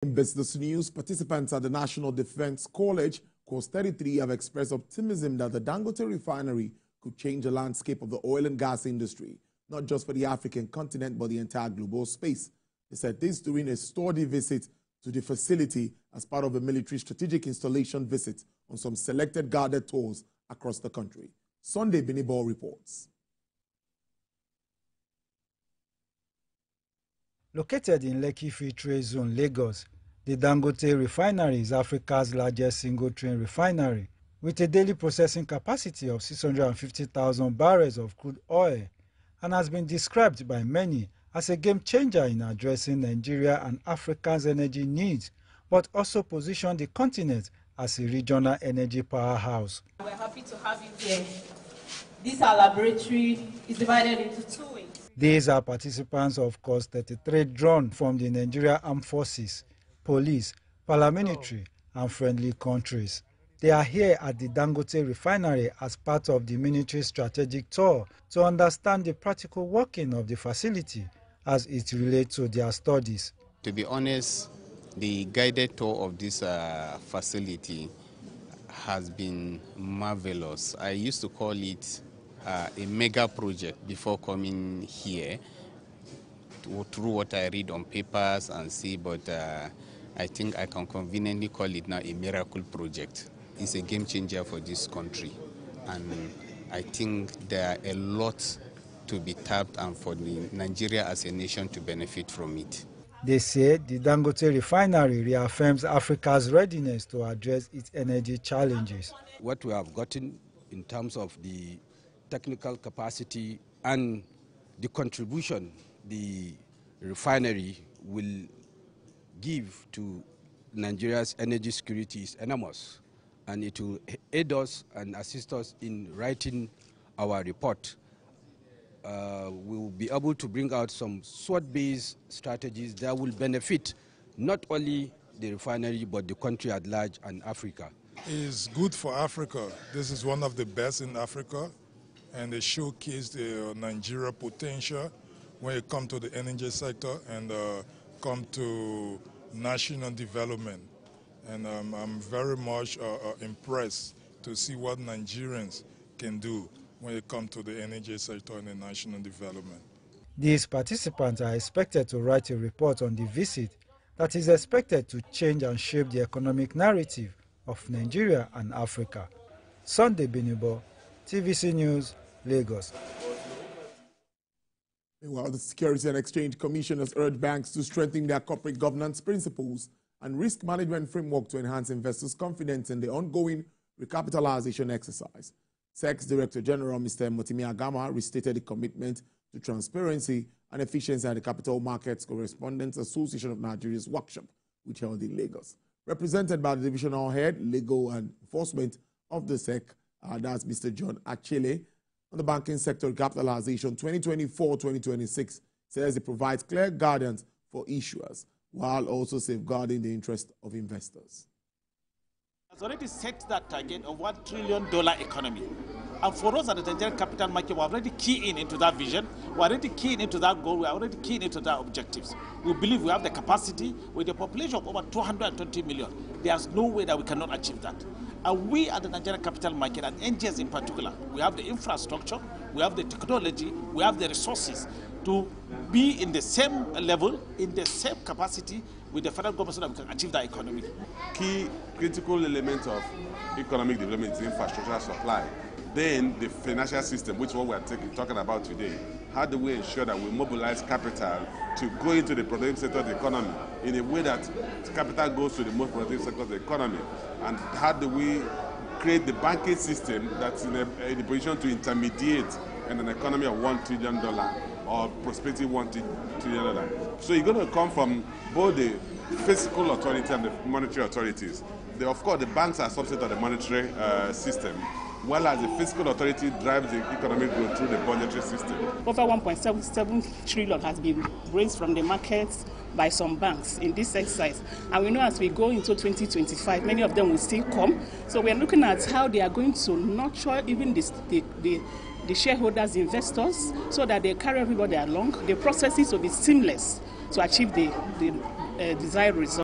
In business news, participants at the National Defense College, Course 33, have expressed optimism that the Dangote Refinery could change the landscape of the oil and gas industry, not just for the African continent, but the entire global space. They said this during a study visit to the facility as part of a military strategic installation visit on some selected guided tours across the country. Sunday Binibor reports. Located in Lekki Free Trade Zone, Lagos, the Dangote Refinery is Africa's largest single-train refinery, with a daily processing capacity of 650,000 barrels of crude oil, and has been described by many as a game-changer in addressing Nigeria and Africa's energy needs, but also positioned the continent as a regional energy powerhouse. We're happy to have you here. This our laboratory is divided into two wings. These are participants of Course 33 drawn from the Nigeria Armed Forces, police, paramilitary, and friendly countries. They are here at the Dangote Refinery as part of the military strategic tour to understand the practical working of the facility as it relates to their studies. To be honest, the guided tour of this facility has been marvelous. I used to call it a mega project before coming here, through what I read on papers and see, but I think I can conveniently call it now a miracle project. It's a game changer for this country, and I think there are a lot to be tapped and for Nigeria as a nation to benefit from it. They say the Dangote Refinery reaffirms Africa's readiness to address its energy challenges. What we have gotten in terms of the technical capacity and the contribution the refinery will give to Nigeria's energy security is enormous, and it will aid us and assist us in writing our report. We will be able to bring out some SWOT-based strategies that will benefit not only the refinery but the country at large and Africa. It's good for Africa. This is one of the best in Africa, and they showcase the Nigeria potential when it comes to the energy sector and come to national development. And I'm very much impressed to see what Nigerians can do when it comes to the energy sector and the national development. These participants are expected to write a report on the visit that is expected to change and shape the economic narrative of Nigeria and Africa. Sunday Binibo, TVC News, Lagos. Meanwhile, the Securities and Exchange Commission has urged banks to strengthen their corporate governance principles and risk management framework to enhance investors' confidence in the ongoing recapitalization exercise. SEC's Director General, Mr. Motimi Agama, restated the commitment to transparency and efficiency at the Capital Markets Correspondents Association of Nigeria's workshop, which held in Lagos. Represented by the divisional head, legal and enforcement of the SEC, that's Mr. John Achille, on the banking sector capitalization 2024-2026, says it provides clear guidance for issuers while also safeguarding the interest of investors. Has already set that target of $1 trillion economy. And for us at the Nigerian capital market, we're already keying into that vision, we're already keying into that goal, we're already keying into that objectives. We believe we have the capacity with a population of over 220 million. There's no way that we cannot achieve that. And we at the Nigerian capital market, and NGS in particular, we have the infrastructure, we have the technology, we have the resources to be in the same level, in the same capacity with the federal government so that we can achieve that economy. Key critical element of economic development is infrastructure supply. Then the financial system, which is what we're talking about today. How do we ensure that we mobilize capital to go into the productive sector of the economy in a way that capital goes to the most productive sector of the economy? And how do we create the banking system that's in a position to intermediate in an economy of $1 trillion or prospective $1 trillion? So you're going to come from both the fiscal authority and the monetary authorities. Of course, the banks are subset of the monetary system, while as the fiscal authority drives the economic growth through the budgetary system. Over 1.77 trillion has been raised from the markets by some banks in this exercise. And we know as we go into 2025, many of them will still come. So we're looking at how they are going to nurture even the shareholders, investors, so that they carry everybody along. The processes will be seamless to achieve the desired result.